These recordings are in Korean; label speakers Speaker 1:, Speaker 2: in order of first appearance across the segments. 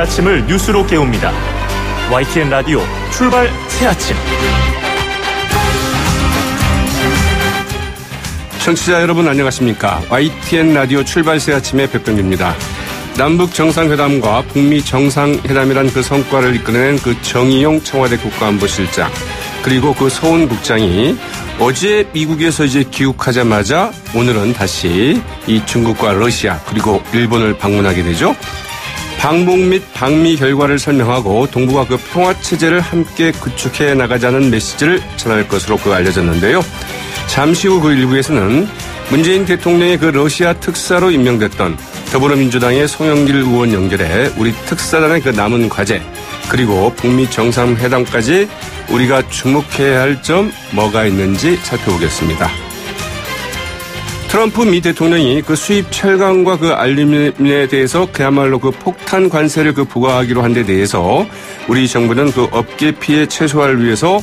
Speaker 1: 아침을 뉴스로 깨웁니다. YTN 라디오 출발 새 아침.
Speaker 2: 청취자 여러분 안녕하십니까. YTN 라디오 출발 새 아침의 백병규입니다. 남북 정상회담과 북미 정상회담이란 그 성과를 이끌어낸 그 정의용 청와대 국가안보실장 그리고 그 서훈 국장이 어제 미국에서 이제 귀국하자마자 오늘은 다시 이 중국과 러시아 그리고 일본을 방문하게 되죠. 방북 및 방미 결과를 설명하고 동북아 그 평화체제를 함께 구축해 나가자는 메시지를 전할 것으로 알려졌는데요. 잠시 후 그 1부에서는 문재인 대통령의 그 러시아 특사로 임명됐던 더불어민주당의 송영길 의원 연결해 우리 특사단의 그 남은 과제 그리고 북미 정상회담까지 우리가 주목해야 할 점 뭐가 있는지 살펴보겠습니다. 트럼프 미 대통령이 그 수입 철강과 그 알루미늄에 대해서 그야말로 그 폭탄 관세를 그 부과하기로 한 데 대해서 우리 정부는 그 업계 피해 최소화를 위해서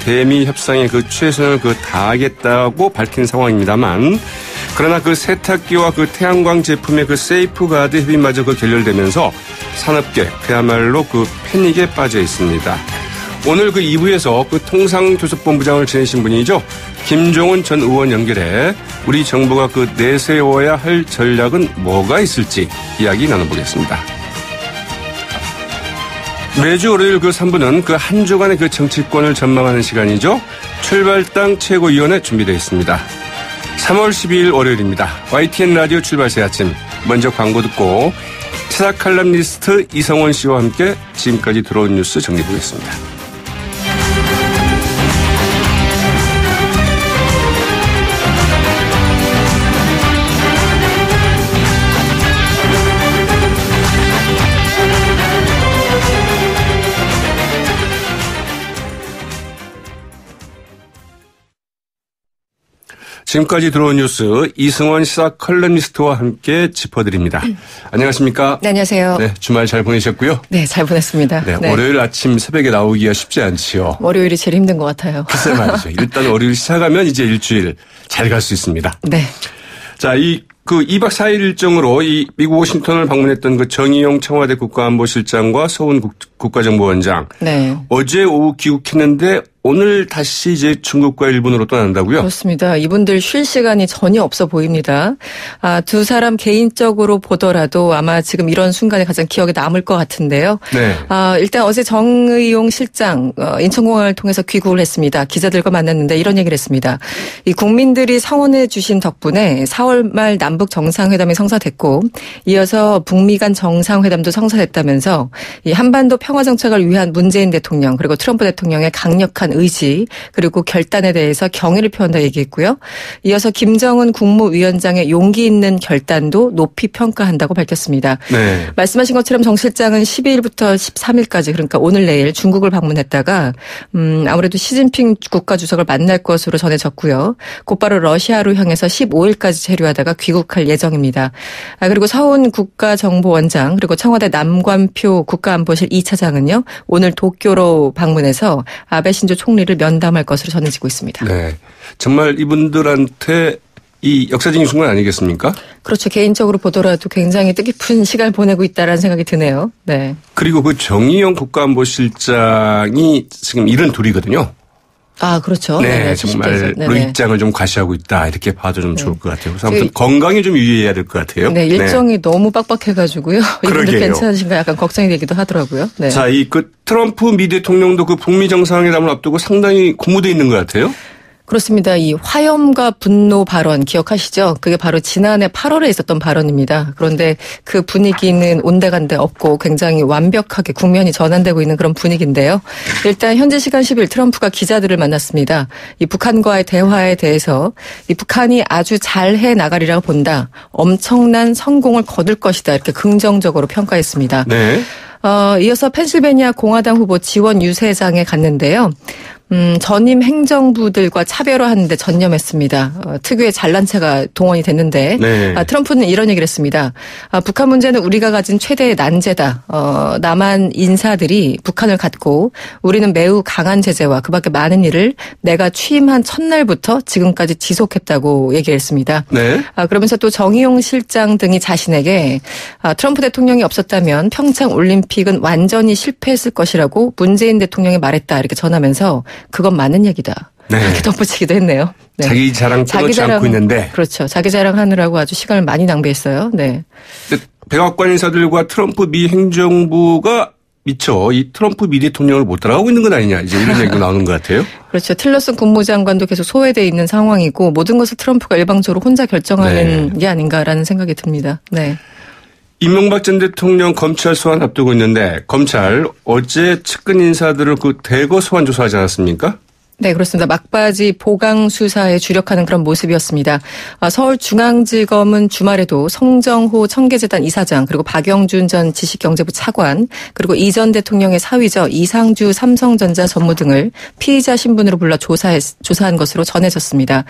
Speaker 2: 대미 협상에 그 최선을 그 다하겠다고 밝힌 상황입니다만 그러나 그 세탁기와 그 태양광 제품의 그 세이프가드 협의마저 그 결렬되면서 산업계 그야말로 그 패닉에 빠져 있습니다. 오늘 그 2부에서 그 통상교섭본부장을 지내신 분이죠. 김종훈 전 의원 연결해 우리 정부가 그 내세워야 할 전략은 뭐가 있을지 이야기 나눠보겠습니다. 매주 월요일 그 3부는 그 한 주간의 그 정치권을 전망하는 시간이죠. 출발당 최고위원회 준비되어 있습니다. 3월 12일 월요일입니다. YTN 라디오 출발 새 아침. 먼저 광고 듣고 시사 칼럼니스트 이성원 씨와 함께 지금까지 들어온 뉴스 정리해 보겠습니다. 지금까지 들어온 뉴스 이승원 시사 컬럼니스트와 함께 짚어드립니다. 안녕하십니까?
Speaker 3: 네, 안녕하세요.
Speaker 2: 네, 주말 잘 보내셨고요?
Speaker 3: 네, 잘 보냈습니다.
Speaker 2: 네, 월요일 아침 새벽에 나오기가 쉽지 않지요.
Speaker 3: 월요일이 제일 힘든 것 같아요.
Speaker 2: 글쎄 말이죠. 일단 월요일 시작하면 이제 일주일 잘 갈 수 있습니다.
Speaker 3: 네.
Speaker 2: 자, 그 2박 4일 일정으로 이 미국 워싱턴을 방문했던 그 정의용 청와대 국가안보실장과 서훈 국가정보원장. 네. 어제 오후 귀국했는데 오늘 다시 이제 중국과 일본으로 떠난다고요?
Speaker 3: 그렇습니다. 이분들 쉴 시간이 전혀 없어 보입니다. 두 사람 개인적으로 보더라도 아마 지금 이런 순간이 가장 기억에 남을 것 같은데요. 네. 일단 어제 정의용 실장 인천공항을 통해서 귀국을 했습니다. 기자들과 만났는데 이런 얘기를 했습니다. 이 국민들이 성원해 주신 덕분에 4월 말 남북 정상회담이 성사됐고 이어서 북미 간 정상회담도 성사됐다면서 이 한반도 평화 정착을 위한 문재인 대통령 그리고 트럼프 대통령의 강력한 의지 그리고 결단에 대해서 경의를 표한다 얘기했고요. 이어서 김정은 국무위원장의 용기 있는 결단도 높이 평가한다고 밝혔습니다. 네. 말씀하신 것처럼 정 실장은 12일부터 13일까지 그러니까 오늘 내일 중국을 방문했다가 아무래도 시진핑 국가주석을 만날 것으로 전해졌고요. 곧바로 러시아로 향해서 15일까지 체류하다가 귀국할 예정입니다. 그리고 서훈 국가정보원장 그리고 청와대 남관표 국가안보실 2차장은요. 오늘 도쿄로 방문해서 아베 신조 총리를 면담할 것으로 전해지고 있습니다.
Speaker 2: 네, 정말 이분들한테 이 역사적인 순간 아니겠습니까?
Speaker 3: 그렇죠. 개인적으로 보더라도 굉장히 뜻깊은 시간을 보내고 있다라는 생각이 드네요. 네.
Speaker 2: 그리고 그 정의용 국가안보실장이 지금 72이거든요.
Speaker 3: 그렇죠.
Speaker 2: 네, 네 정말 루입장을 좀 과시하고 있다 이렇게 봐도 좀 좋을 것 같아요. 그래서 아무튼 건강에 좀 유의해야 될 것 같아요.
Speaker 3: 네, 일정이 너무 빡빡해가지고요. 이분들 괜찮으신가 약간 걱정이 되기도 하더라고요. 네.
Speaker 2: 자, 그 트럼프 미 대통령도 그 북미 정상회담을 앞두고 상당히 고무돼 있는 것 같아요.
Speaker 3: 그렇습니다. 이 화염과 분노 발언 기억하시죠? 그게 바로 지난해 8월에 있었던 발언입니다. 그런데 그 분위기는 온데간데 없고 굉장히 완벽하게 국면이 전환되고 있는 그런 분위기인데요. 일단 현지 시간 10일 트럼프가 기자들을 만났습니다. 이 북한과의 대화에 대해서 이 북한이 아주 잘해 나가리라고 본다. 엄청난 성공을 거둘 것이다. 이렇게 긍정적으로 평가했습니다. 네. 이어서 펜실베니아 공화당 후보 지원 유세장에 갔는데요. 전임 행정부들과 차별화하는 데 전념했습니다. 특유의 잘난 체가 동원이 됐는데
Speaker 2: 네.
Speaker 3: 트럼프는 이런 얘기를 했습니다. 북한 문제는 우리가 가진 최대의 난제다. 남한 인사들이 북한을 갖고 우리는 매우 강한 제재와 그밖에 많은 일을 내가 취임한 첫날부터 지금까지 지속했다고 얘기를 했습니다.
Speaker 2: 네.
Speaker 3: 그러면서 또 정의용 실장 등이 자신에게 트럼프 대통령이 없었다면 평창 올림픽은 완전히 실패했을 것이라고 문재인 대통령이 말했다 이렇게 전하면서 그건 맞는 얘기다.
Speaker 2: 네.
Speaker 3: 이렇게 덧붙이기도 했네요. 네.
Speaker 2: 자기 자랑 끊지 않고 있는데.
Speaker 3: 그렇죠. 자기 자랑하느라고 아주 시간을 많이 낭비했어요. 네.
Speaker 2: 백악관 인사들과 트럼프 미 행정부가 미처 이 트럼프 미 대통령을 못 따라가고 있는 건 아니냐 이제 이런 얘기가 나오는 것 같아요.
Speaker 3: 그렇죠. 틸러슨 국무장관도 계속 소외돼 있는 상황이고 모든 것을 트럼프가 일방적으로 혼자 결정하는 게 아닌가라는 생각이 듭니다. 네.
Speaker 2: 이명박 전 대통령 검찰 소환 앞두고 있는데 검찰 어제 측근 인사들을 대거 소환 조사하지 않았습니까?
Speaker 3: 네, 그렇습니다. 막바지 보강 수사에 주력하는 그런 모습이었습니다. 서울중앙지검은 주말에도 성정호 청계재단 이사장 그리고 박영준 전 지식경제부 차관 그리고 이 전 대통령의 사위죠. 이상주 삼성전자 전무 등을 피의자 신분으로 불러 조사한 것으로 전해졌습니다.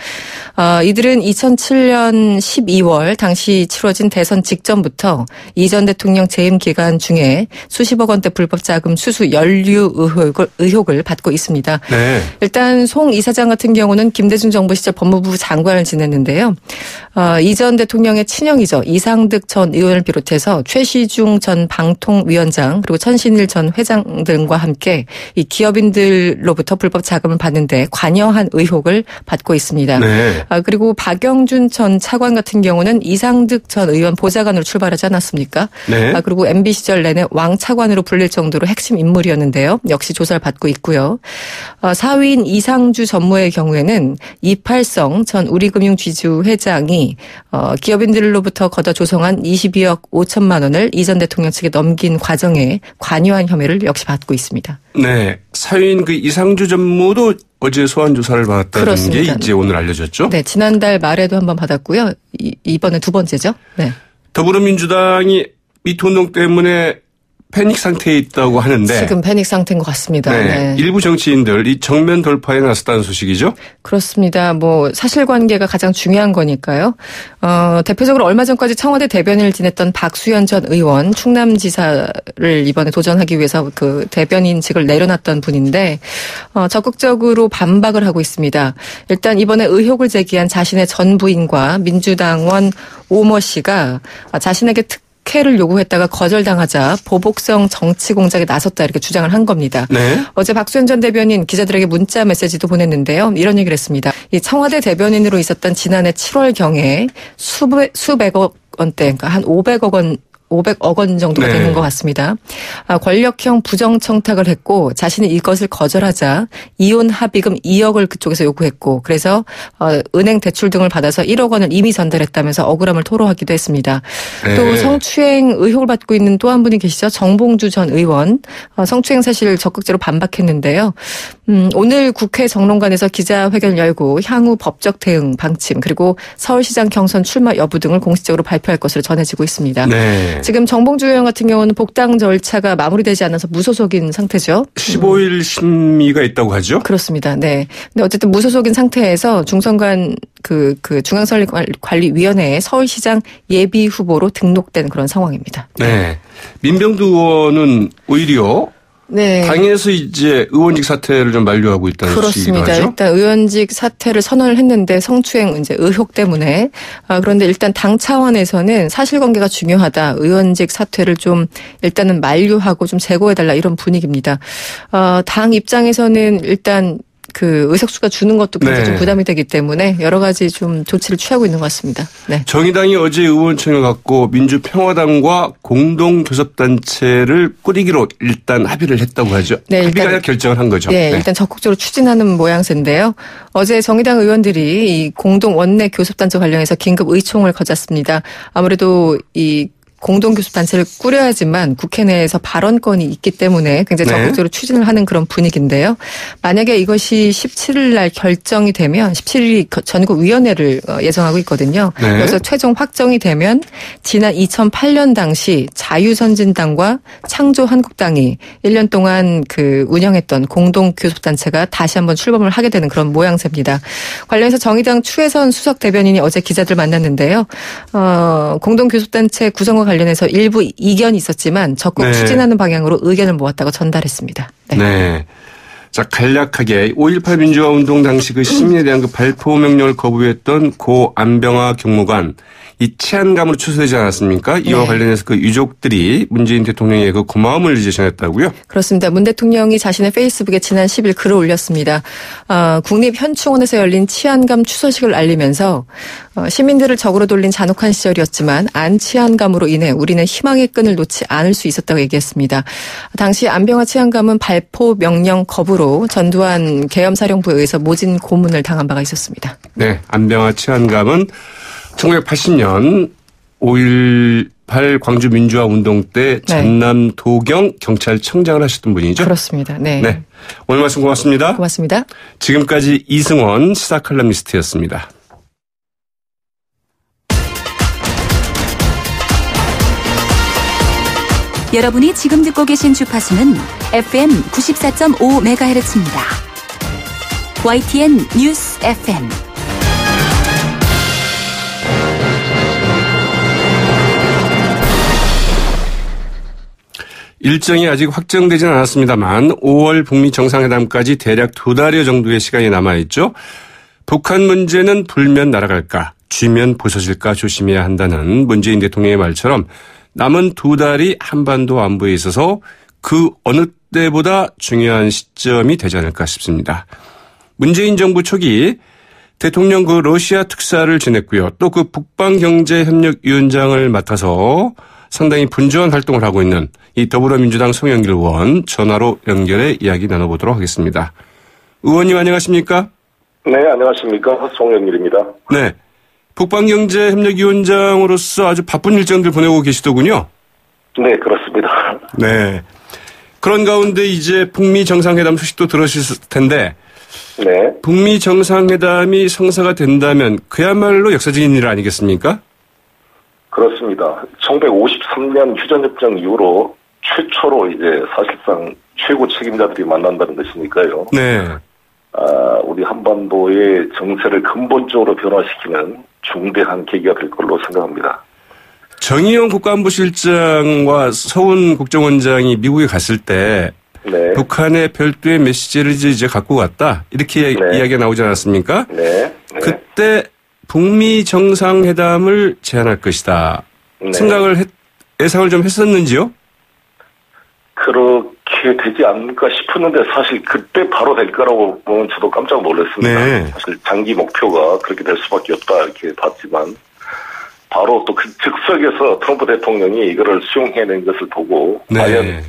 Speaker 3: 이들은 2007년 12월 당시 치러진 대선 직전부터 이 전 대통령 재임 기간 중에 수십억 원대 불법 자금 수수 연루 의혹을 받고 있습니다.
Speaker 2: 네.
Speaker 3: 일단 송 이사장 같은 경우는 김대중 정부 시절 법무부 장관을 지냈는데요. 이 전 대통령의 친형이죠. 이상득 전 의원을 비롯해서 최시중 전 방통위원장 그리고 천신일 전 회장 등과 함께 이 기업인들로부터 불법 자금을 받는데 관여한 의혹을 받고 있습니다.
Speaker 2: 네.
Speaker 3: 그리고 박영준 전 차관 같은 경우는 이상득 전 의원 보좌관으로 출발하지 않았습니까?
Speaker 2: 네.
Speaker 3: 그리고 MB 시절 내내 왕 차관으로 불릴 정도로 핵심 인물이었는데요. 역시 조사를 받고 있고요. 사위인 이상주 전무의 경우에는 이팔성 전 우리금융지주 회장이 기업인들로부터 걷어 조성한 22억 5천만 원을 이 전 대통령 측에 넘긴 과정에 관여한 혐의를 역시 받고 있습니다.
Speaker 2: 네. 사위인 이상주 전무도 어제 소환 조사를 받았다는
Speaker 3: 그렇습니다.
Speaker 2: 게 이제 오늘 알려졌죠?
Speaker 3: 네. 지난달 말에도 한번 받았고요. 이번에 두 번째죠. 네.
Speaker 2: 더불어민주당이 미투운동 때문에 패닉 상태에 있다고 하는데
Speaker 3: 지금 패닉 상태인 것 같습니다.
Speaker 2: 네.
Speaker 3: 네.
Speaker 2: 일부 정치인들 이 정면 돌파에 나섰다는 소식이죠?
Speaker 3: 그렇습니다. 사실관계가 가장 중요한 거니까요. 대표적으로 얼마 전까지 청와대 대변인을 지냈던 박수현 전 의원 충남지사를 이번에 도전하기 위해서 그 대변인직을 내려놨던 분인데 적극적으로 반박을 하고 있습니다. 일단 이번에 의혹을 제기한 자신의 전 부인과 민주당원 오모 씨가 자신에게 특혜를 요구했다가 거절당하자 보복성 정치 공작에 나섰다 이렇게 주장을 한 겁니다.
Speaker 2: 네.
Speaker 3: 어제 박수현 전 대변인 기자들에게 문자 메시지도 보냈는데요. 이런 얘기를 했습니다. 이 청와대 대변인으로 있었던 지난해 7월경에 수백억 원대, 그러니까 한 500억 원 정도가 되는 것 같습니다. 권력형 부정청탁을 했고 자신이 이것을 거절하자 이혼 합의금 2억을 그쪽에서 요구했고 그래서 은행 대출 등을 받아서 1억 원을 이미 전달했다면서 억울함을 토로하기도 했습니다.
Speaker 2: 네.
Speaker 3: 또 성추행 의혹을 받고 있는 또 한 분이 계시죠. 정봉주 전 의원. 성추행 사실 적극적으로 반박했는데요. 오늘 국회 정론관에서 기자회견을 열고 향후 법적 대응 방침 그리고 서울시장 경선 출마 여부 등을 공식적으로 발표할 것으로 전해지고 있습니다.
Speaker 2: 네.
Speaker 3: 지금 정봉주 의원 같은 경우는 복당 절차가 마무리되지 않아서 무소속인 상태죠.
Speaker 2: 15일 심의가 있다고 하죠?
Speaker 3: 그렇습니다. 네. 근데 어쨌든 무소속인 상태에서 중선관 중앙선거관리위원회에 서울시장 예비 후보로 등록된 그런 상황입니다.
Speaker 2: 네. 민병두 의원은 오히려
Speaker 3: 네.
Speaker 2: 당에서 이제 의원직 사퇴를 좀 만류하고 있다는
Speaker 3: 그렇습니다.
Speaker 2: 시기로 하죠?
Speaker 3: 일단 의원직 사퇴를 선언을 했는데 성추행 이제 의혹 때문에 그런데 일단 당 차원에서는 사실관계가 중요하다. 의원직 사퇴를 좀 일단은 만류하고 좀 제고해달라 이런 분위기입니다. 당 입장에서는 일단 그 의석수가 주는 것도 굉장히 좀 부담이 되기 때문에 여러 가지 좀 조치를 취하고 있는 것 같습니다. 네.
Speaker 2: 정의당이 어제 의원총회 갖고 민주평화당과 공동교섭단체를 꾸리기로 일단 합의를 했다고 하죠.
Speaker 3: 네,
Speaker 2: 합의가 아니라 결정을 한 거죠.
Speaker 3: 네, 일단 적극적으로 추진하는 모양새인데요. 어제 정의당 의원들이 이 공동 원내 교섭단체 관련해서 긴급 의총을 가졌습니다. 아무래도 이 공동교섭단체를 꾸려야지만 국회 내에서 발언권이 있기 때문에 굉장히 적극적으로 추진을 하는 그런 분위기인데요. 만약에 이것이 17일 날 결정이 되면 17일이 전국위원회를 예정하고 있거든요. 그래서 최종 확정이 되면 지난 2008년 당시 자유선진당과 창조한국당이 1년 동안 그 운영했던 공동교섭단체가 다시 한번 출범을 하게 되는 그런 모양새입니다. 관련해서 정의당 추혜선 수석 대변인이 어제 기자들 만났는데요. 공동교섭단체 구성과 관련해서 일부 이견이 있었지만 적극 추진하는 방향으로 의견을 모았다고 전달했습니다. 네.
Speaker 2: 자, 간략하게 5.18 민주화 운동 당시 그 시민에 대한 그 발포 명령을 거부했던 고 안병화 경무관 이 치안감으로 추수되지 않았습니까? 이와 관련해서 그 유족들이 문재인 대통령의 그 고마움을 이제 전했다고요?
Speaker 3: 그렇습니다. 문 대통령이 자신의 페이스북에 지난 10일 글을 올렸습니다. 국립현충원에서 열린 치안감 추서식을 알리면서 시민들을 적으로 돌린 잔혹한 시절이었지만 안 치안감으로 인해 우리는 희망의 끈을 놓지 않을 수 있었다고 얘기했습니다. 당시 안병화 치안감은 발포 명령 거부로 전두환 계엄사령부에 의해서 모진 고문을 당한 바가 있었습니다.
Speaker 2: 네, 안병화 치안감은 1980년 5.18 광주 민주화 운동 때 전남 도경 경찰청장을 하셨던 분이죠?
Speaker 3: 그렇습니다. 네.
Speaker 2: 오늘 말씀 고맙습니다.
Speaker 3: 고맙습니다.
Speaker 2: 지금까지 이승원 시사칼럼니스트였습니다.
Speaker 4: 여러분이 지금 듣고 계신 주파수는 FM 94.5MHz입니다. YTN 뉴스 FM.
Speaker 2: 일정이 아직 확정되지는 않았습니다만 5월 북미 정상회담까지 대략 2달여 정도의 시간이 남아있죠. 북한 문제는 불면 날아갈까, 쥐면 부서질까 조심해야 한다는 문재인 대통령의 말처럼 남은 2달이 한반도 안보에 있어서 그 어느 때보다 중요한 시점이 되지 않을까 싶습니다. 문재인 정부 초기 대통령 그 러시아 특사를 지냈고요. 또 그 북방경제협력위원장을 맡아서 상당히 분주한 활동을 하고 있는 이 더불어민주당 송영길 의원 전화로 연결해 이야기 나눠보도록 하겠습니다. 의원님 안녕하십니까?
Speaker 5: 네, 안녕하십니까? 송영길입니다.
Speaker 2: 네. 북방경제협력위원장으로서 아주 바쁜 일정들 보내고 계시더군요.
Speaker 5: 네, 그렇습니다.
Speaker 2: 네. 그런 가운데 이제 북미 정상회담 소식도 들으실 텐데
Speaker 5: 네.
Speaker 2: 북미 정상회담이 성사가 된다면 그야말로 역사적인 일 아니겠습니까?
Speaker 5: 그렇습니다. 1953년 휴전협정 이후로 최초로 이제 사실상 최고 책임자들이 만난다는 것이니까요.
Speaker 2: 네.
Speaker 5: 우리 한반도의 정세를 근본적으로 변화시키는 중대한 계기가 될 걸로 생각합니다.
Speaker 2: 정의용 국가안보실장과 서훈 국정원장이 미국에 갔을 때 북한의 별도의 메시지를 이제 갖고 갔다 이렇게 이야기가 나오지 않았습니까?
Speaker 5: 네.
Speaker 2: 그때 북미 정상회담을 제안할 것이다. 예상을 좀 했었는지요?
Speaker 5: 그렇게 되지 않을까 싶었는데 사실 그때 바로 될 거라고 보면 저도 깜짝 놀랐습니다. 사실 장기 목표가 그렇게 될 수밖에 없다 이렇게 봤지만 바로 또 그 즉석에서 트럼프 대통령이 이거를 수용해낸 것을 보고 과연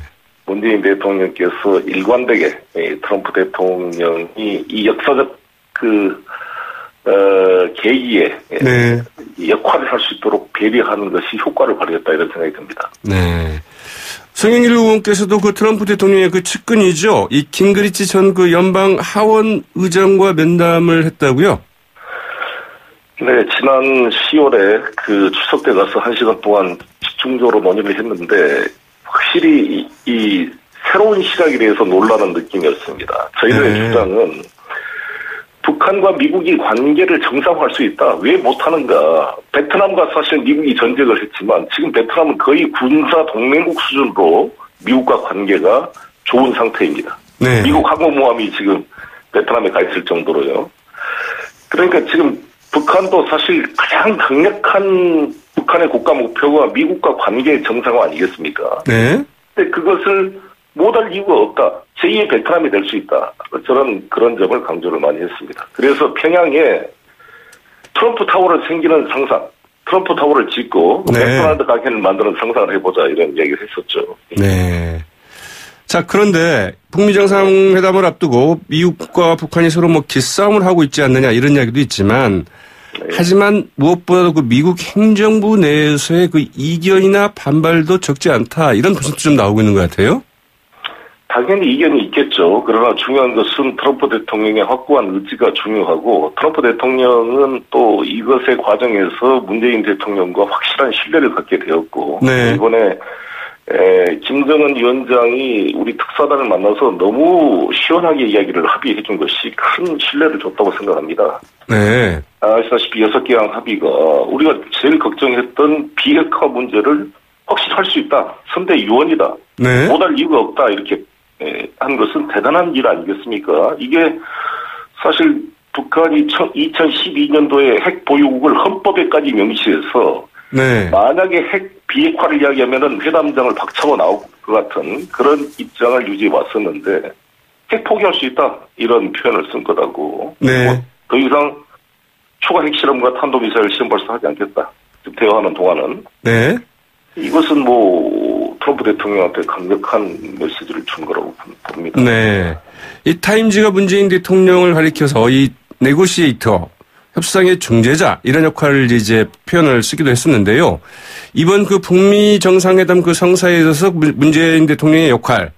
Speaker 5: 문재인 대통령께서 일관되게 트럼프 대통령이 이 역사적 계기에 역할을 할 수 있도록 배려하는 것이 효과를 발휘했다 이런 생각이 듭니다.
Speaker 2: 네. 송영길 의원께서도 그 트럼프 대통령의 그 측근이죠. 이 깅그리치 전 그 연방 하원 의장과 면담을 했다고요?
Speaker 5: 네, 지난 10월에 그 추석 때 가서 1시간 동안 집중적으로 논의를 했는데 확실히 이 새로운 시각에 대해서 놀라는 느낌이었습니다. 저희들의 주장은 북한과 미국이 관계를 정상화할 수 있다. 왜 못하는가. 베트남과 사실 미국이 전쟁을 했지만 지금 베트남은 거의 군사 동맹국 수준으로 미국과 관계가 좋은 상태입니다. 미국 항공모함이 지금 베트남에 가 있을 정도로요. 그러니까 지금 북한도 사실 가장 강력한 북한의 국가 목표가 미국과 관계 정상화 아니겠습니까? 근데 그것을 못할 이유가 없다. 제2의 베트남이 될 수 있다. 저는 그런 점을 강조를 많이 했습니다. 그래서 평양에 트럼프 타워를 생기는 상상, 트럼프 타워를 짓고 맥도날드 가게를 만드는 상상을 해보자 이런 이야기를 했었죠.
Speaker 2: 네. 자, 그런데 북미 정상회담을 앞두고 미국과 북한이 서로 뭐 기싸움을 하고 있지 않느냐 이런 이야기도 있지만 하지만 무엇보다도 그 미국 행정부 내에서의 그 이견이나 반발도 적지 않다. 이런 분석도 좀 나오고 있는 것 같아요.
Speaker 5: 당연히 이견이 있겠죠. 그러나 중요한 것은 트럼프 대통령의 확고한 의지가 중요하고 트럼프 대통령은 또 이것의 과정에서 문재인 대통령과 확실한 신뢰를 갖게 되었고 네. 이번에 김정은 위원장이 우리 특사단을 만나서 너무 시원하게 이야기를 합의해 준 것이 큰 신뢰를 줬다고 생각합니다. 네. 아시다시피 6개항 합의가 우리가 제일 걱정했던 비핵화 문제를 확실히 할 수 있다. 선대 유언이다. 네. 못할 이유가 없다. 이렇게 한 것은 대단한 일 아니겠습니까? 이게 사실 북한이 2012년도에 핵 보유국을 헌법에까지 명시해서 네. 만약에 핵 비핵화를 이야기하면은 회담장을 박차고 나올 것 같은 그런 입장을 유지해 왔었는데 핵 포기할 수 있다 이런 표현을 쓴 거라고. 네. 뭐 더 이상 추가 핵실험과 탄도미사일 시험 발사하지 않겠다. 대화하는 동안은. 네. 이것은 뭐 트럼프 대통령한테 강력한 메시지를 준 거라고 봅니다.
Speaker 2: 네. 이 타임즈가 문재인 대통령을 가리켜서 이 네고시에이터 협상의 중재자 이런 역할을 이제 표현을 쓰기도 했었는데요. 이번 그 북미 정상회담 그 성사에 있어서 문재인 대통령의 역할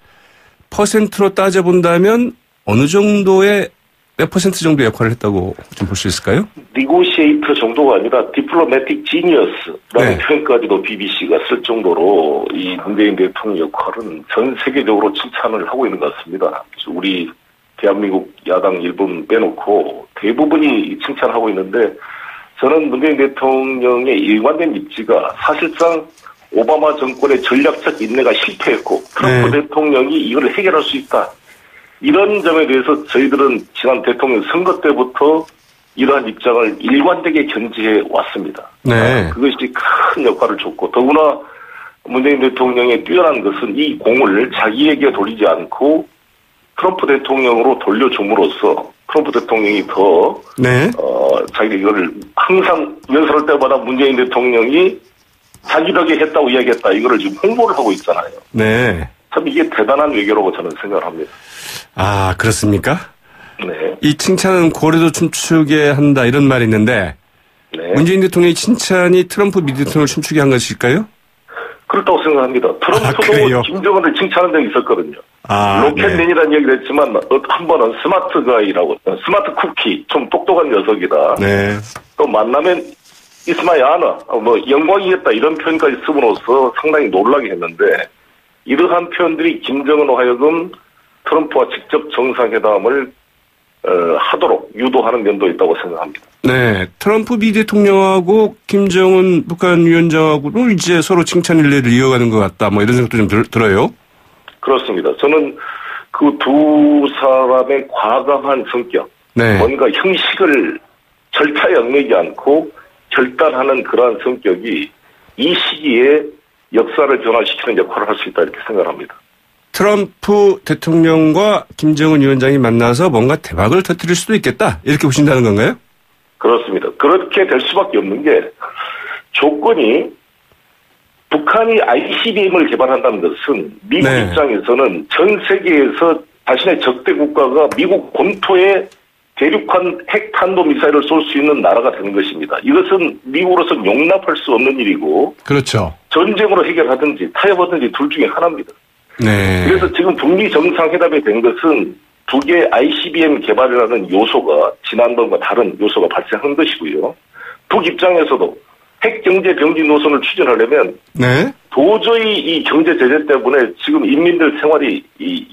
Speaker 2: 퍼센트로 따져본다면 어느 정도의 몇 퍼센트 정도 역할을 했다고 좀 볼 수 있을까요?
Speaker 5: 니고시에이터 정도가 아니라 디플로매틱 지니어스라는 네. 표현까지도 BBC가 쓸 정도로 이 문재인 대통령 역할은 전 세계적으로 칭찬을 하고 있는 것 같습니다. 우리 대한민국 야당 일본 빼놓고 대부분이 칭찬하고 있는데 저는 문재인 대통령의 일관된 입지가 사실상 오바마 정권의 전략적 인내가 실패했고 트럼프 네. 대통령이 이걸 해결할 수 있다. 이런 점에 대해서 저희들은 지난 대통령 선거 때부터 이러한 입장을 일관되게 견지해 왔습니다. 네. 그것이 큰 역할을 줬고 더구나 문재인 대통령의 뛰어난 것은 이 공을 자기에게 돌리지 않고 트럼프 대통령으로 돌려줌으로써 트럼프 대통령이 더 네. 자기가 이거를 항상 연설할 때마다 문재인 대통령이 자기 덕에 했다고 이야기했다. 이거를 지금 홍보를 하고 있잖아요. 네. 참 이게 대단한 외교라고 저는 생각을 합니다.
Speaker 2: 아, 그렇습니까?
Speaker 5: 네.
Speaker 2: 이 칭찬은 고래도 춤추게 한다 이런 말이 있는데 네. 문재인 대통령의 칭찬이 트럼프 미 대통령을 춤추게 한 것일까요?
Speaker 5: 그렇다고 생각합니다. 트럼프도 김정은을 칭찬한 적이 있었거든요. 로켓맨이라는 얘기를 했지만 한 번은 스마트 가이라고 스마트 쿠키 좀 똑똑한 녀석이다. 네. 또 만나면 이스마이 아나 뭐 영광이겠다 이런 표현까지 쓰므로써 상당히 놀라게 했는데 이러한 표현들이 김정은으로 하여금 트럼프와 직접 정상회담을 하도록 유도하는 면도 있다고 생각합니다.
Speaker 2: 네, 트럼프 미 대통령하고 김정은 북한 위원장하고도 이제 서로 칭찬 일례를 이어가는 것 같다. 뭐 이런 생각도 좀 들어요.
Speaker 5: 그렇습니다. 저는 그 두 사람의 과감한 성격, 네. 뭔가 형식을 절차에 얽매이지 않고 결단하는 그러한 성격이 이 시기에 역사를 변화시키는 역할을 할 수 있다 이렇게 생각합니다.
Speaker 2: 트럼프 대통령과 김정은 위원장이 만나서 뭔가 대박을 터뜨릴 수도 있겠다 이렇게 보신다는 건가요?
Speaker 5: 그렇습니다. 그렇게 될 수밖에 없는 게 조건이 북한이 ICBM을 개발한다는 것은 미국 네. 입장에서는 전 세계에서 자신의 적대 국가가 미국 본토에 대륙간 핵탄도미사일을 쏠 수 있는 나라가 되는 것입니다. 이것은 미국으로서는 용납할 수 없는 일이고
Speaker 2: 그렇죠.
Speaker 5: 전쟁으로 해결하든지 타협하든지 둘 중에 하나입니다.
Speaker 2: 네.
Speaker 5: 그래서 지금 북미 정상회담이 된 것은 두 개의 ICBM 개발이라는 요소가 지난번과 다른 요소가 발생한 것이고요. 북 입장에서도 핵경제 병진 노선을 추진하려면 네. 도저히 이 경제 제재 때문에 지금 인민들 생활이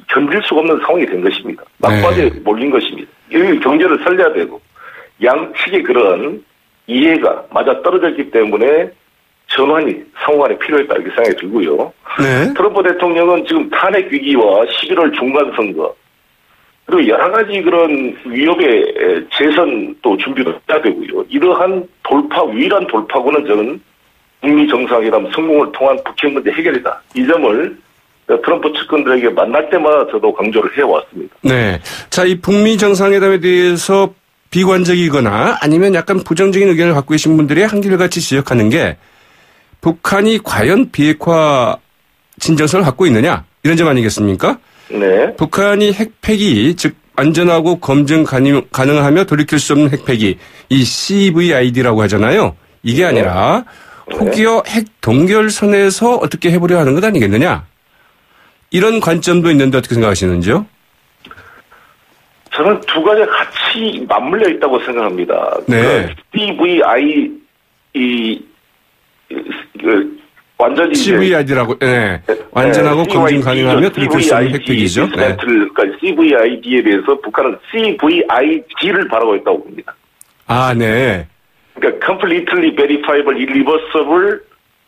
Speaker 5: 견딜 수가 없는 상황이 된 것입니다. 막바지에 네. 몰린 것입니다. 이 경제를 살려야 되고 양측의 그런 이해가 맞아 떨어졌기 때문에 전환이 상호간에 필요했다 이렇게 생각이 들고요. 네. 트럼프 대통령은 지금 탄핵 위기와 11월 중간 선거 그리고 여러 가지 그런 위협의 재선 또 준비도 해야 되고요. 이러한 유일한 돌파구는 저는 북미 정상회담 성공을 통한 북핵 문제 해결이다. 이 점을 트럼프 측근들에게 만날 때마다 저도 강조를 해왔습니다.
Speaker 2: 네. 자, 이 북미 정상회담에 대해서 비관적이거나 아니면 약간 부정적인 의견을 갖고 계신 분들이 한결같이 지적하는 게 북한이 과연 비핵화 진정성을 갖고 있느냐 이런 점 아니겠습니까?
Speaker 5: 네.
Speaker 2: 북한이 핵폐기 즉 안전하고 검증 가능하며 돌이킬 수 없는 핵폐기, 이 CVID라고 하잖아요. 이게 아니라 혹여 핵 동결선에서 어떻게 해보려 하는 것 아니겠느냐. 이런 관점도 있는데 어떻게 생각하시는지요?
Speaker 5: 저는 두 가지가 같이 맞물려 있다고 생각합니다.
Speaker 2: 네.
Speaker 5: CVI 완전히
Speaker 2: CVID라고, 네. 완전하고 검증 가능하며 돌이킬 수 없는 핵폐기죠. 네.
Speaker 5: 그러니까 CVID에 대해서 북한은 CVIG를 바라고 있다고 봅니다.
Speaker 2: 아, 네.
Speaker 5: 그러니까 completely verifiable, irreversible,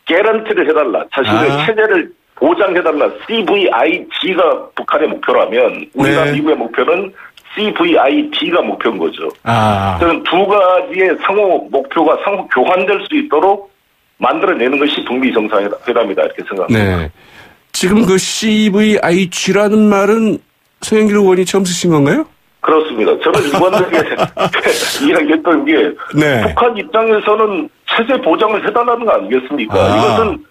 Speaker 5: guarantee를 해달라. 자신의 체제를 보장해달라. CVIG가 북한의 목표라면 우리나라
Speaker 2: 네.
Speaker 5: 미국의 목표는 CVID가 목표인 거죠. 저는 두 가지의 상호 목표가 상호 교환될 수 있도록 만들어내는 것이 북미 정상회담이다 이렇게 생각합니다.
Speaker 2: 네. 지금 그 CVIG라는 말은 송영길 의원이 처음 쓰신 건가요?
Speaker 5: 그렇습니다. 저는 이번에 이야기했던 게
Speaker 2: 네.
Speaker 5: 북한 입장에서는 체제 보장을 해달라는 거 아니겠습니까? 이것은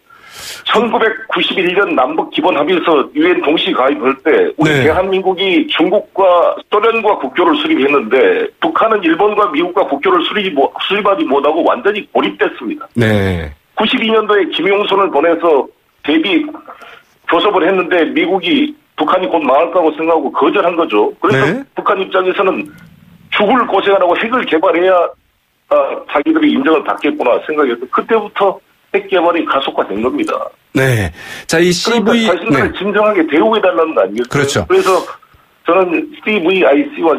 Speaker 5: 1991년 남북 기본 합의서 유엔 동시 가입할 때 우리
Speaker 2: 네.
Speaker 5: 대한민국이 중국과 소련과 국교를 수립했는데 북한은 일본과 미국과 국교를 수립하지 못하고 완전히 고립됐습니다.
Speaker 2: 네.
Speaker 5: 92년도에 김용순을 보내서 대비 교섭을 했는데 미국이 북한이 곧 망할 거라고 생각하고 거절한 거죠. 그래서
Speaker 2: 네.
Speaker 5: 북한 입장에서는 죽을 고생을 하고 핵을 개발해야 자기들이 인정을 받겠구나 생각해서 그때부터 핵 개발이 가속화된 겁니다.
Speaker 2: 네. 자, 이
Speaker 5: 그러니까 자신들을
Speaker 2: 네.
Speaker 5: 진정하게 대우해달라는 거 아니겠어요?
Speaker 2: 그렇죠.
Speaker 5: 그래서 저는 CVIG와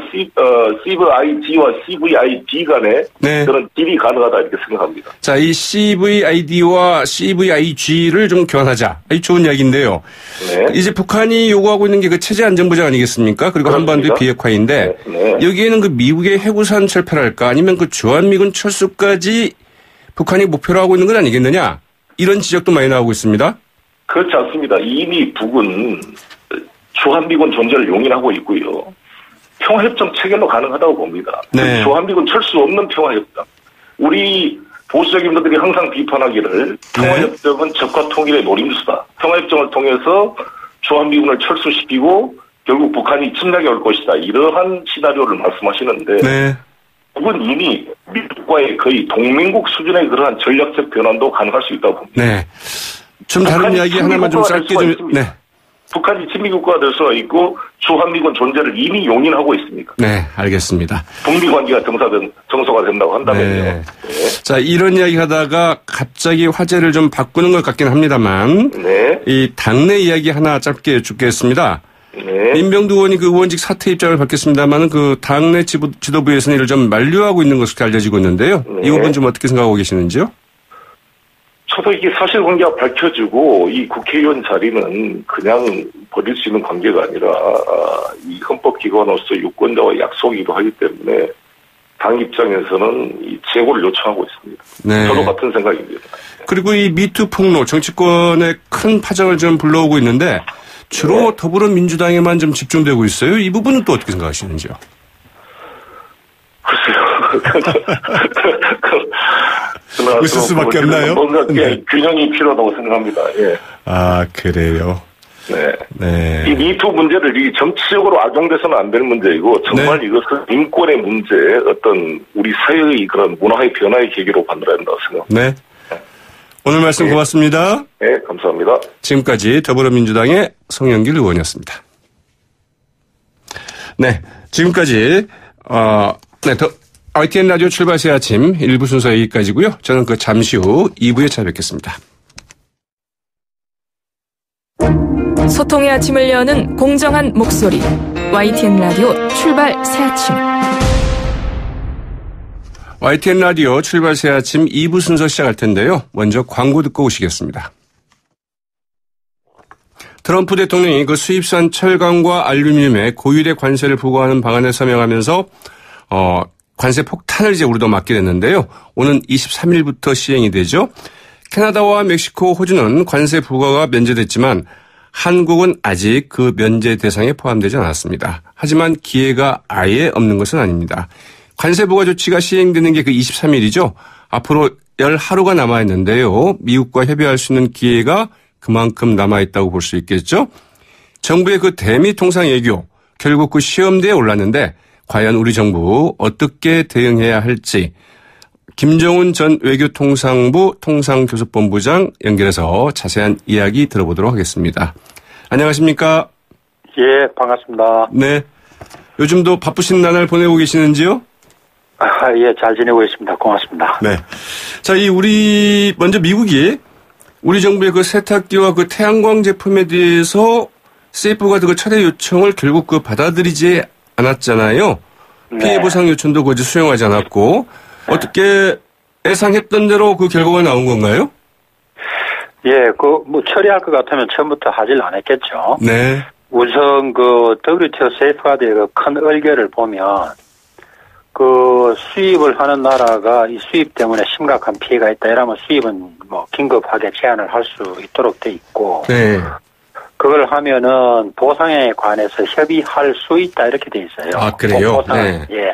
Speaker 5: CVID 간에
Speaker 2: 네.
Speaker 5: 저는 딜이 가능하다 이렇게 생각합니다.
Speaker 2: 자, 이 CVID와 CVIG를 좀 교환하자. 이 좋은 이야기인데요.
Speaker 5: 네.
Speaker 2: 이제 북한이 요구하고 있는 게 그 체제 안전보장 아니겠습니까? 그리고
Speaker 5: 그렇습니다.
Speaker 2: 한반도의 비핵화인데
Speaker 5: 네.
Speaker 2: 여기에는 그 미국의 해구산 철폐랄까 아니면 그 주한미군 철수까지 북한이 목표로 하고 있는 건 아니겠느냐? 이런 지적도 많이 나오고 있습니다.
Speaker 5: 그렇지 않습니다. 이미 북은 주한미군 존재를 용인하고 있고요. 평화협정 체결로 가능하다고 봅니다.
Speaker 2: 네.
Speaker 5: 주한미군 철수 없는 평화협정. 우리 보수적인 분들이 항상 비판하기를 평화협정은 적과 통일의 노림수다. 평화협정을 통해서 주한미군을 철수시키고 결국 북한이 침략에 올 것이다. 이러한 시나리오를 말씀하시는데
Speaker 2: 네.
Speaker 5: 북은 이미 미국과의 거의 동맹국 수준의 그러한 전략적 변환도 가능할 수 있다고 봅니다.
Speaker 2: 네. 좀 다른 이야기 하나만 좀 짧게 좀. 네.
Speaker 5: 북한이 친미국가가 될 수가 있고 주한미군 존재를 이미 용인하고 있습니다.
Speaker 2: 네, 알겠습니다.
Speaker 5: 북미 관계가 정서가 된다고 한다면요.
Speaker 2: 네. 자, 이런 이야기 하다가 갑자기 화제를 좀 바꾸는 것 같긴 합니다만
Speaker 5: 네.
Speaker 2: 이 당내 이야기 하나 짧게 여쭙겠습니다.
Speaker 5: 네.
Speaker 2: 민병두 의원이 그 의원직 사퇴 입장을 밝혔습니다만은 그 당내 지도부에서는 이를 좀 만류하고 있는 것으로 알려지고 있는데요.
Speaker 5: 네.
Speaker 2: 이 부분 좀 어떻게 생각하고 계시는지요?
Speaker 5: 저도 이게 사실관계가 밝혀지고 이 국회의원 자리는 그냥 버릴 수 있는 관계가 아니라 이 헌법기관으로서 유권자와 약속이기도 하기 때문에 당 입장에서는 이 재고를 요청하고 있습니다.
Speaker 2: 네.
Speaker 5: 저도 같은 생각입니다.
Speaker 2: 그리고 이 미투 폭로 정치권에 큰 파장을 좀 불러오고 있는데 주로 더불어민주당에만 좀 집중되고 있어요. 이 부분은 또 어떻게 생각하시는지요?
Speaker 5: 글쎄요.
Speaker 2: 웃을 수밖에 없나요?
Speaker 5: 뭔가
Speaker 2: 네.
Speaker 5: 균형이 필요하다고 생각합니다. 예.
Speaker 2: 아, 그래요.
Speaker 5: 네.
Speaker 2: 네.
Speaker 5: 이 미투 문제를 이 정치적으로 악용돼서는 안 되는 문제이고 정말
Speaker 2: 네.
Speaker 5: 이것은 인권의 문제, 어떤 우리 사회의 그런 문화의 변화의 계기로 만들어야 된다고 생각합니다.
Speaker 2: 네. 오늘 말씀 고맙습니다.
Speaker 5: 네, 감사합니다.
Speaker 2: 지금까지 더불어민주당의 송영길 의원이었습니다. 네. 지금까지 YTN 라디오 출발 새 아침 1부 순서 여기까지고요. 저는 잠시 후 2부에 찾아뵙겠습니다.
Speaker 6: 소통의 아침을 여는 공정한 목소리 YTN 라디오 출발 새 아침.
Speaker 2: YTN 라디오 출발 새 아침 2부 순서 시작할 텐데요. 먼저 광고 듣고 오시겠습니다. 트럼프 대통령이 그 수입산 철강과 알루미늄에 고율의 관세를 부과하는 방안에 서명하면서 관세 폭탄을 이제 우리도 맞게 됐는데요. 오는 23일부터 시행이 되죠. 캐나다와 멕시코, 호주는 관세 부과가 면제됐지만 한국은 아직 그 면제 대상에 포함되지 않았습니다. 하지만 기회가 아예 없는 것은 아닙니다. 관세 부과 조치가 시행되는 게 그 23일이죠. 앞으로 10하루가 남아있는데요. 미국과 협의할 수 있는 기회가 그만큼 남아있다고 볼 수 있겠죠. 정부의 그 대미 통상 외교 결국 그 시험대에 올랐는데 과연 우리 정부 어떻게 대응해야 할지 김정은 전 외교통상부 통상교섭본부장 연결해서 자세한 이야기 들어보도록 하겠습니다. 안녕하십니까?
Speaker 7: 예, 반갑습니다.
Speaker 2: 네. 요즘도 바쁘신 나날 보내고 계시는지요?
Speaker 7: 예, 잘 지내고 있습니다. 고맙습니다.
Speaker 2: 네. 자, 먼저 미국이 우리 정부의 그 세탁기와 그 태양광 제품에 대해서 세이프가드 그 철회 요청을 결국 받아들이지 않았잖아요.
Speaker 7: 네.
Speaker 2: 피해 보상 요청도 거의 수용하지 않았고, 어떻게 예상했던 대로 그 결과가 나온 건가요?
Speaker 7: 예, 처리할 것 같으면 처음부터 하질 않았겠죠.
Speaker 2: 네.
Speaker 7: 우선 WTO 세이프가드의 큰 얼개를 보면, 수입을 하는 나라가 이 수입 때문에 심각한 피해가 있다. 이러면 수입은 긴급하게 제한을 할 수 있도록 돼 있고.
Speaker 2: 네.
Speaker 7: 그걸 하면은 보상에 관해서 협의할 수 있다. 이렇게 돼 있어요.
Speaker 2: 아, 그래요?
Speaker 7: 네. 예.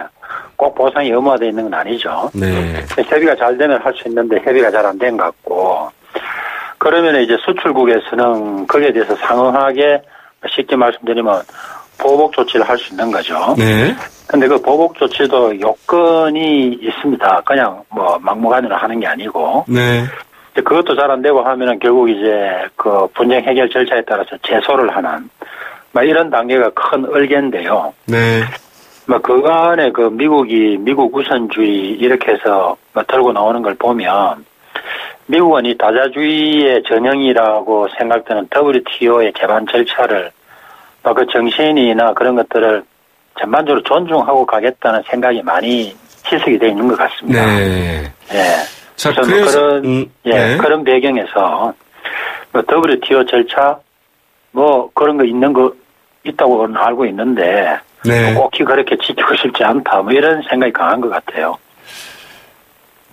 Speaker 7: 꼭 보상이 의무화되어 있는 건 아니죠.
Speaker 2: 네.
Speaker 7: 협의가 잘 되면 할 수 있는데 협의가 잘 안 된 것 같고. 그러면 이제 수출국에서는 거기에 대해서 상응하게 쉽게 말씀드리면 보복 조치를 할 수 있는 거죠.
Speaker 2: 네.
Speaker 7: 근데 그 보복 조치도 요건이 있습니다. 그냥 막무가내로 하는 게 아니고.
Speaker 2: 네.
Speaker 7: 그것도 잘 안 되고 하면은 결국 이제 분쟁 해결 절차에 따라서 제소를 하는 이런 단계가 큰 얼개인데요.
Speaker 2: 네.
Speaker 7: 그 안에 미국 우선주의 이렇게 해서 들고 나오는 걸 보면 미국은 이 다자주의의 전형이라고 생각되는 WTO의 개반 절차를 그 정신이나 그런 것들을 전반적으로 존중하고 가겠다는 생각이 많이 희석이 되어 있는 것 같습니다.
Speaker 2: 네.
Speaker 7: 예.
Speaker 2: 자,
Speaker 7: 그래서
Speaker 2: 네.
Speaker 7: 그런 배경에서 WTO 절차 그런 거 있다고는 알고 있는데
Speaker 2: 네.
Speaker 7: 꼭히 그렇게 지키고 싶지 않다. 이런 생각이 강한 것 같아요.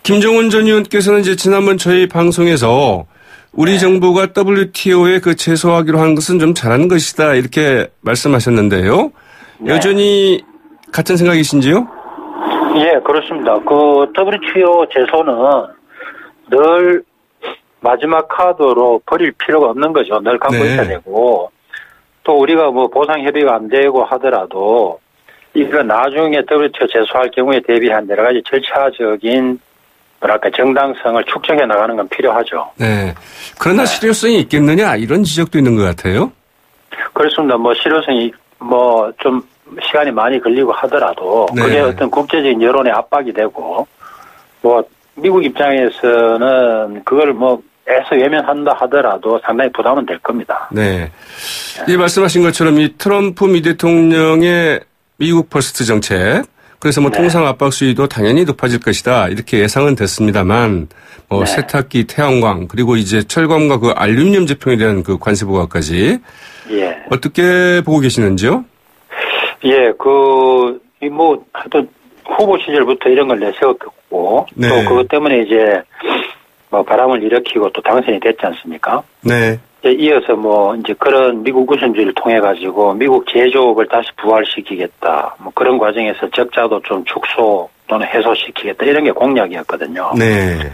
Speaker 2: 김정은 전 의원께서는 이제 지난번 저희 방송에서 우리 정부가 WTO에 제소하기로 한 것은 좀 잘한 것이다 이렇게 말씀하셨는데요.
Speaker 7: 네.
Speaker 2: 여전히 같은 생각이신지요?
Speaker 7: 예, 그렇습니다. WTO 제소는 늘 마지막 카드로 버릴 필요가 없는 거죠. 늘 갖고
Speaker 2: 네.
Speaker 7: 있어야 되고 또 우리가 보상 협의가 안 되고 하더라도 이거 나중에 WTO 제소할 경우에 대비한 여러 가지 절차적인 정당성을 축적해 나가는 건 필요하죠.
Speaker 2: 네. 그러나 실효성이 있겠느냐 이런 지적도 있는 것 같아요.
Speaker 7: 그렇습니다. 실효성이 좀 시간이 많이 걸리고 하더라도
Speaker 2: 네.
Speaker 7: 그게 어떤 국제적인 여론의 압박이 되고 미국 입장에서는 그걸 애써 외면한다 하더라도 상당히 부담은 될 겁니다.
Speaker 2: 네. 이 말씀하신 것처럼 이 트럼프 미 대통령의 미국 퍼스트 정책 그래서
Speaker 7: 네.
Speaker 2: 통상 압박 수위도 당연히 높아질 것이다 이렇게 예상은 됐습니다만
Speaker 7: 네.
Speaker 2: 세탁기, 태양광 그리고 이제 철광과 알루미늄 제품에 대한 관세 부과까지
Speaker 7: 예.
Speaker 2: 어떻게 보고 계시는지요?
Speaker 7: 예, 하여튼 후보 시절부터 이런 걸 내세웠고
Speaker 2: 네.
Speaker 7: 또 그것 때문에 이제 바람을 일으키고 또 당선이 됐지 않습니까?
Speaker 2: 네.
Speaker 7: 이어서 이제 그런 미국 우선주의를 통해 가지고 미국 제조업을 다시 부활시키겠다. 그런 과정에서 적자도 좀 축소 또는 해소시키겠다. 이런 게 공약이었거든요.
Speaker 2: 네.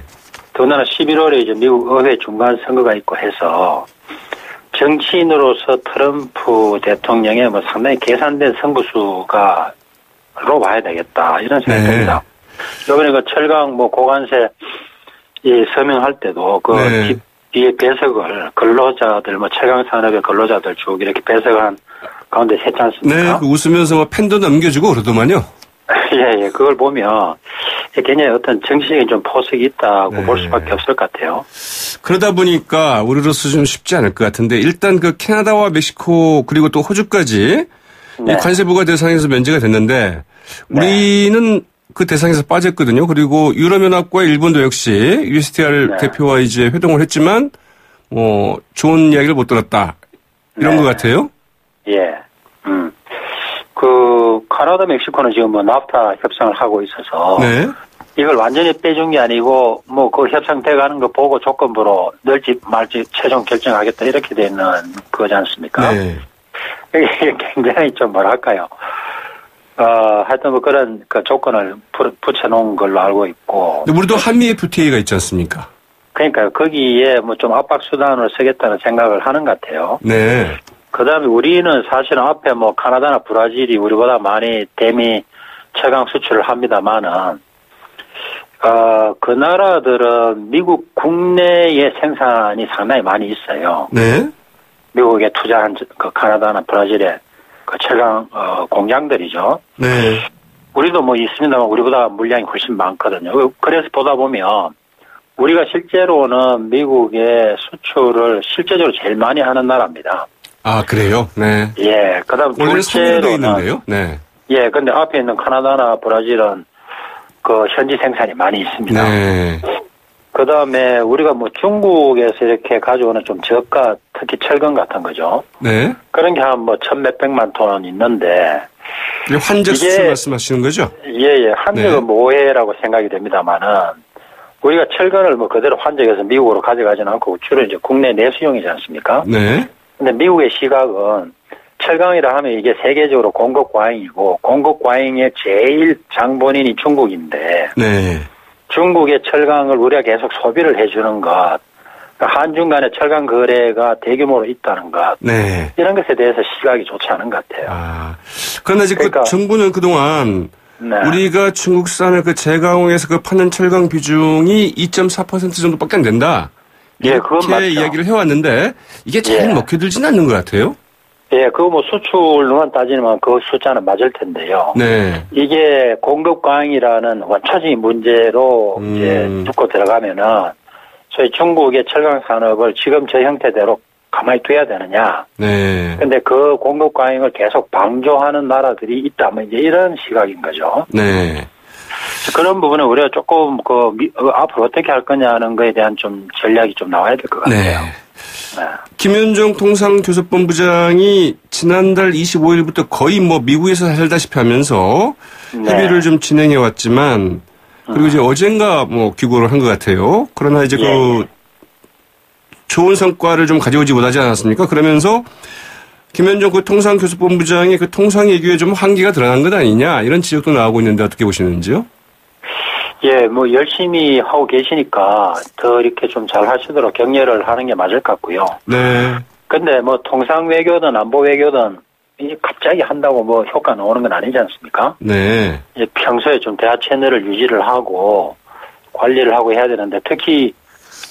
Speaker 7: 더군다나 11월에 이제 미국 의회 중간 선거가 있고 해서 정치인으로서 트럼프 대통령의 상당히 계산된 승부수가 로 봐야 되겠다. 이런 생각이 듭니다. 이번에 철강 고관세 서명할 때도
Speaker 2: 네.
Speaker 7: 뒤에 배석을 근로자들 철강 산업의 근로자들 쭉 이렇게 배석한 가운데 했지 않습니까?
Speaker 2: 네. 웃으면서 펜도 넘겨주고 그러더만요.
Speaker 7: 예. 그걸 보면 굉장히 어떤 정치적인 좀 포석이 있다고
Speaker 2: 네.
Speaker 7: 볼 수밖에 없을 것 같아요.
Speaker 2: 그러다 보니까 우리로서 좀 쉽지 않을 것 같은데 일단 캐나다와 멕시코 그리고 또 호주까지
Speaker 7: 네.
Speaker 2: 이 관세 부과 대상에서 면제가 됐는데 우리는 그 대상에서 빠졌거든요. 그리고 유럽연합과 일본도 역시 USTR
Speaker 7: 네.
Speaker 2: 대표와 이제 회동을 했지만 좋은 이야기를 못 들었다 이런
Speaker 7: 네.
Speaker 2: 것 같아요.
Speaker 7: 예. 카나다, 멕시코는 지금 나프타 협상을 하고 있어서
Speaker 2: 네.
Speaker 7: 이걸 완전히 빼준 게 아니고 그 협상 돼가는 거 보고 조건부로 넣을지 말지 최종 결정하겠다 이렇게 돼 있는 거지 않습니까?
Speaker 2: 네.
Speaker 7: 이게 굉장히 좀 뭐랄까요. 하여튼 그런 조건을 붙여놓은 걸로 알고 있고.
Speaker 2: 근데 우리도 한미 FTA가 있지 않습니까?
Speaker 7: 그러니까 거기에 좀 압박 수단으로 쓰겠다는 생각을 하는 것 같아요.
Speaker 2: 네.
Speaker 7: 그다음에 우리는 사실은 앞에 뭐 카나다나 브라질이 우리보다 많이 대미 철강 수출을 합니다만은 그 나라들은 미국 국내의 생산이 상당히 많이 있어요.
Speaker 2: 네.
Speaker 7: 미국에 투자한 그 카나다나 브라질의 그 철강 공장들이죠.
Speaker 2: 네.
Speaker 7: 우리도 뭐 있습니다만 우리보다 물량이 훨씬 많거든요. 그래서 보다 보면 우리가 실제로는 미국의 수출을 실제적으로 제일 많이 하는 나라입니다.
Speaker 2: 아, 그래요? 네.
Speaker 7: 예. 그다음
Speaker 2: 원래는 3위도 있는데요. 네.
Speaker 7: 예. 근데 앞에 있는 카나다나 브라질은 그 현지 생산이 많이 있습니다.
Speaker 2: 네.
Speaker 7: 그다음에 우리가 뭐 중국에서 이렇게 가져오는 좀 저가 특히 철강 같은 거죠.
Speaker 2: 네.
Speaker 7: 그런 게 한 뭐 1,몇백만 톤 있는데
Speaker 2: 환적 수출 말씀하시는 거죠?
Speaker 7: 예. 환적은
Speaker 2: 네.
Speaker 7: 모해라고 생각이 됩니다만은 우리가 철강을 뭐 그대로 환적해서 미국으로 가져가지는 않고 주로 이제 국내 내수용이지 않습니까?
Speaker 2: 네.
Speaker 7: 근데 미국의 시각은 철강이라 하면 이게 세계적으로 공급 과잉이고 공급 과잉의 제일 장본인이 중국인데
Speaker 2: 네.
Speaker 7: 중국의 철강을 우리가 계속 소비를 해주는 것, 한중 간의 철강 거래가 대규모로 있다는 것,
Speaker 2: 네.
Speaker 7: 이런 것에 대해서 시각이 좋지 않은 것 같아요.
Speaker 2: 아, 그러나 지금
Speaker 7: 그러니까,
Speaker 2: 정부는 그동안
Speaker 7: 네.
Speaker 2: 우리가 중국산을 그 재가공해서 그 파는 철강 비중이 2.4% 정도밖에 안 된다.
Speaker 7: 예, 그건 맞죠.
Speaker 2: 이렇게 이야기를 해왔는데 이게 잘
Speaker 7: 예.
Speaker 2: 먹혀들지는 않는 것 같아요.
Speaker 7: 예, 그거 뭐 수출로만 따지면 그 숫자는 맞을 텐데요.
Speaker 2: 네.
Speaker 7: 이게 공급 과잉이라는 원초적인 문제로 이제 짚고 들어가면은 소위 중국의 철강 산업을 지금 저 형태대로 가만히 둬야 되느냐.
Speaker 2: 네.
Speaker 7: 근데 그 공급 과잉을 계속 방조하는 나라들이 있다면 이제 이런 시각인 거죠.
Speaker 2: 네.
Speaker 7: 그런 부분은 우리가 조금 앞으로 어떻게 할 거냐는 거에 대한 좀 전략이 좀 나와야 될 것 같아요.
Speaker 2: 네.
Speaker 7: 네.
Speaker 2: 김현종 통상교섭본부장이 지난달 25일부터 거의 뭐 미국에서 살다시피 하면서
Speaker 7: 네.
Speaker 2: 협의를 좀 진행해 왔지만 그리고 이제 어젠가 뭐 귀국을 한 것 같아요. 그러나 이제 그 좋은 성과를 좀 가져오지 못하지 않았습니까? 그러면서 김현종 그 통상교섭본부장의 그 통상 외교에 좀 한계가 드러난 것 아니냐 이런 지적도 나오고 있는데 어떻게 보시는지요?
Speaker 7: 예, 뭐 열심히 하고 계시니까 더 이렇게 좀 잘 하시도록 격려를 하는 게 맞을 것 같고요.
Speaker 2: 네.
Speaker 7: 근데 뭐 통상 외교든 안보 외교든 갑자기 한다고 뭐 효과 나오는 건 아니지 않습니까?
Speaker 2: 네.
Speaker 7: 평소에 좀 대화 채널을 유지를 하고 관리를 하고 해야 되는데 특히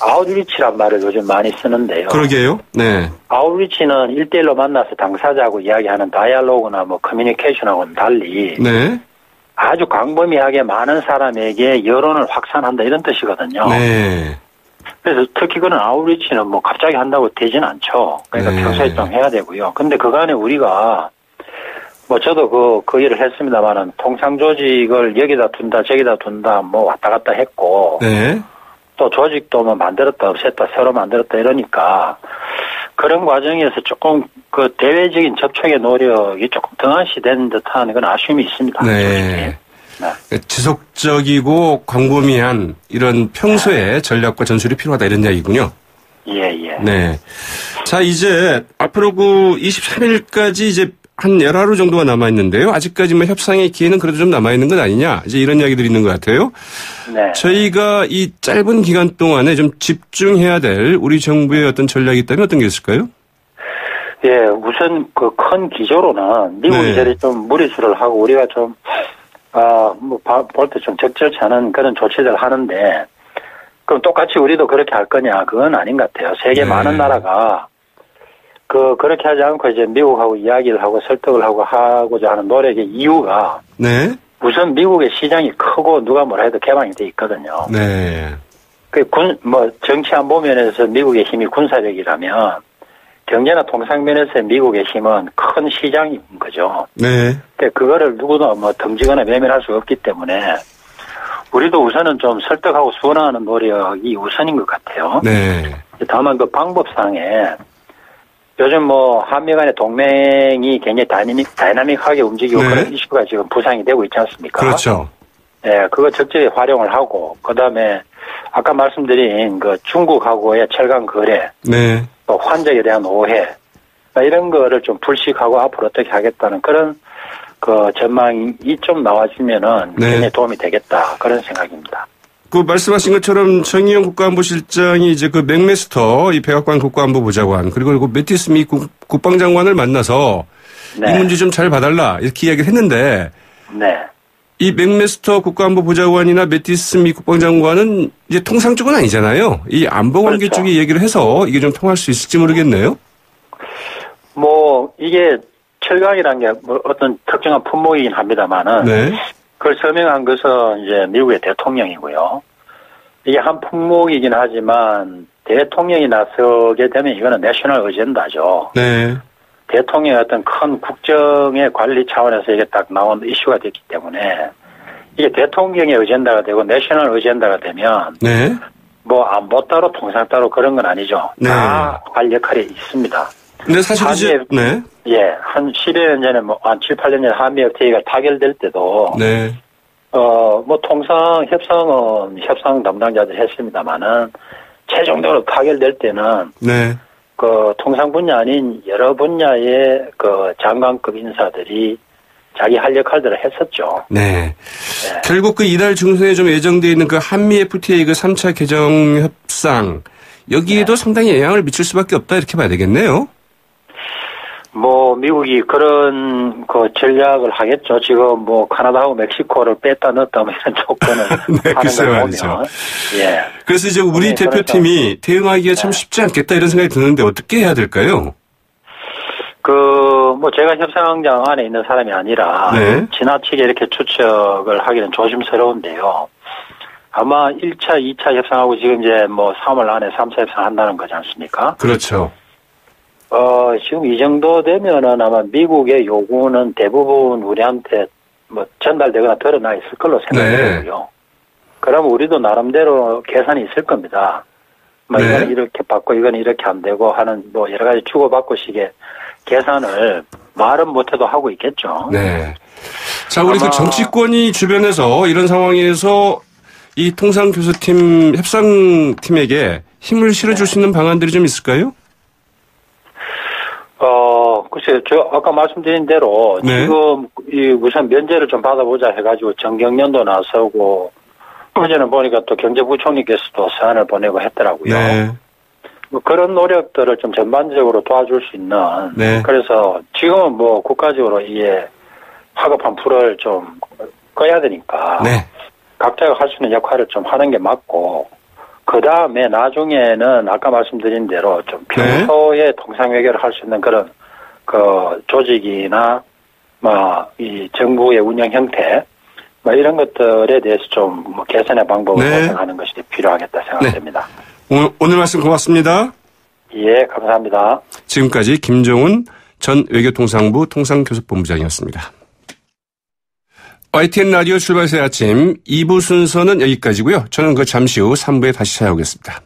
Speaker 7: 아웃리치란 말을 요즘 많이 쓰는데요.
Speaker 2: 그러게요. 네.
Speaker 7: 아웃리치는 1대1로 만나서 당사자하고 이야기하는 다이얼로그나 뭐 커뮤니케이션하고는 달리
Speaker 2: 네.
Speaker 7: 아주 광범위하게 많은 사람에게 여론을 확산한다 이런 뜻이거든요.
Speaker 2: 네.
Speaker 7: 그래서 특히 그런 아웃리치는 뭐 갑자기 한다고 되진 않죠. 그러니까
Speaker 2: 네.
Speaker 7: 평소에 좀 해야 되고요. 근데 그간에 우리가 뭐 저도 그 일을 했습니다만은 통상 조직을 여기다 둔다 저기다 둔다 뭐 왔다 갔다 했고
Speaker 2: 네.
Speaker 7: 또 조직도 뭐 만들었다 없앴다 새로 만들었다 이러니까 그런 과정에서 조금 그 대외적인 접촉의 노력이 조금 등한시된 듯한 그런 아쉬움이 있습니다.
Speaker 2: 네.
Speaker 7: 네.
Speaker 2: 지속적이고 광범위한 이런 평소의 전략과 전술이 필요하다 이런 이야기군요.
Speaker 7: 예.
Speaker 2: 네. 자, 이제 앞으로 그 23일까지 이제 한 열하루 정도가 남아있는데요. 아직까지 뭐 협상의 기회는 그래도 좀 남아있는 건 아니냐. 이제 이런 이야기들이 있는 것 같아요.
Speaker 7: 네.
Speaker 2: 저희가 이 짧은 기간 동안에 좀 집중해야 될 우리 정부의 어떤 전략이 있다면 어떤 게 있을까요?
Speaker 7: 예, 우선 그 큰 기조로는 미국이
Speaker 2: 네.
Speaker 7: 이제 좀 무리수를 하고 우리가 좀, 뭐, 볼 때 좀 적절치 않은 그런 조치들 하는데, 그럼 똑같이 우리도 그렇게 할 거냐? 그건 아닌 것 같아요. 세계
Speaker 2: 네.
Speaker 7: 많은 나라가 그렇게 하지 않고 이제 미국하고 이야기를 하고 설득을 하고자 하는 노력의 이유가
Speaker 2: 네.
Speaker 7: 우선 미국의 시장이 크고 누가 뭐라 해도 개방이 돼 있거든요.
Speaker 2: 네.
Speaker 7: 정치 안보 면에서 미국의 힘이 군사력이라면 경제나 통상 면에서 미국의 힘은 큰 시장인 거죠.
Speaker 2: 네.
Speaker 7: 근데 그거를 누구도 뭐 덤지거나 외면할 수 없기 때문에 우리도 우선은 좀 설득하고 수원하는 노력이 우선인 것 같아요.
Speaker 2: 네.
Speaker 7: 다만 그 방법상에 요즘 뭐 한미 간의 동맹이 굉장히 다이나믹하게 움직이고
Speaker 2: 네.
Speaker 7: 그런 이슈가 지금 부상이 되고 있지 않습니까?
Speaker 2: 그렇죠.
Speaker 7: 예, 그거 적절히 활용을 하고 그다음에 아까 말씀드린 그 중국하고의 철강 거래,
Speaker 2: 네.
Speaker 7: 또 환적에 대한 오해 이런 거를 좀 불식하고 앞으로 어떻게 하겠다는 그런 그 전망이 좀 나와지면은
Speaker 2: 네.
Speaker 7: 굉장히 도움이 되겠다 그런 생각입니다.
Speaker 2: 그 말씀하신 것처럼 정의용 국가안보실장이 이제 그 맥메스터 이 백악관 국가안보보좌관 그리고 그 매티스 미 국방장관을 만나서 네. 이 문제 좀 잘 봐달라 이렇게 이야기를 했는데 네. 이 맥메스터 국가안보보좌관이나 매티스 미 국방장관은 이제 통상 쪽은 아니잖아요. 이 안보관계 그렇죠. 쪽에 얘기를 해서 이게 좀 통할 수 있을지 모르겠네요.
Speaker 7: 뭐 이게 철강이라는 게 뭐 어떤 특정한 품목이긴 합니다만은 네. 그걸 서명한 것은 이제 미국의 대통령이고요. 이게 한 품목이긴 하지만 대통령이 나서게 되면 이거는 내셔널 어젠다죠. 네. 대통령의 어떤 큰 국정의 관리 차원에서 이게 딱 나온 이슈가 됐기 때문에 이게 대통령의 어젠다가 되고 내셔널 어젠다가 되면 네. 뭐 안보 따로 통상 따로 그런 건 아니죠. 네. 다 할 역할이 있습니다.
Speaker 2: 근데 사실 이제 네.
Speaker 7: 예, 한 10여 년 전에 뭐 한 7, 8년 전에 한미 FTA가 타결될 때도 네. 뭐 통상 협상은 협상 담당자들이 했습니다만은 최종적으로 타결될 때는 네. 그 통상 분야 아닌 여러 분야의 그 장관급 인사들이 자기 할 역할들을 했었죠.
Speaker 2: 네. 네. 결국 그 이달 중순에 좀 예정되어 있는 그 한미 FTA 그 3차 개정 협상 여기에도 네. 상당히 영향을 미칠 수밖에 없다 이렇게 봐야 되겠네요.
Speaker 7: 뭐 미국이 그런 그 전략을 하겠죠. 지금 뭐 카나다하고 멕시코를 뺐다 넣었다 뭐 이런 조건을 네, 하는 걸 보면. 예.
Speaker 2: 그래서 이제 우리 대표팀이 대응하기가 참 쉽지 않겠다 이런 생각이 드는데 어떻게 해야 될까요?
Speaker 7: 뭐 제가 협상장 안에 있는 사람이 아니라 네. 지나치게 이렇게 추측을 하기는 조심스러운데요. 아마 1차, 2차 협상하고 지금 이제 뭐 3월 안에 3차 협상 한다는 거지 않습니까?
Speaker 2: 그렇죠.
Speaker 7: 지금 이 정도 되면은 아마 미국의 요구는 대부분 우리한테 뭐 전달되거나 드러나 있을 걸로 생각되고요. 네. 그럼 우리도 나름대로 계산이 있을 겁니다. 뭐 네. 이거는 이렇게 받고 이거는 이렇게 안 되고 하는 뭐 여러 가지 주고받고 식의 계산을 말은 못해도 하고 있겠죠.
Speaker 2: 네. 자, 우리 그 정치권이 주변에서 이런 상황에서 이 통상교수팀 협상팀에게 힘을 실어줄 수 있는 방안들이 좀 있을까요?
Speaker 7: 글쎄요, 아까 말씀드린 대로, 네. 지금, 우선 면제를 좀 받아보자 해가지고 정경련도 나서고, 어제는 보니까 또 경제부총리께서도 사안을 보내고 했더라고요. 네. 뭐 그런 노력들을 좀 전반적으로 도와줄 수 있는, 네. 그래서 지금은 뭐 국가적으로 이게 화급한 불을 좀 꺼야 되니까, 네. 각자가 할 수 있는 역할을 좀 하는 게 맞고, 그 다음에 나중에는 아까 말씀드린 대로 좀 평소에 네. 통상외교를 할 수 있는 그런 그 조직이나 뭐 이 정부의 운영 형태 뭐 이런 것들에 대해서 좀 뭐 개선의 방법을 모색하는 네. 것이 필요하겠다 생각됩니다.
Speaker 2: 네. 오늘 말씀 고맙습니다.
Speaker 7: 예, 감사합니다.
Speaker 2: 지금까지 김정은 전 외교통상부 통상교섭본부장이었습니다. YTN 라디오 출발새 아침 2부 순서는 여기까지고요. 저는 잠시 후 3부에 다시 찾아오겠습니다.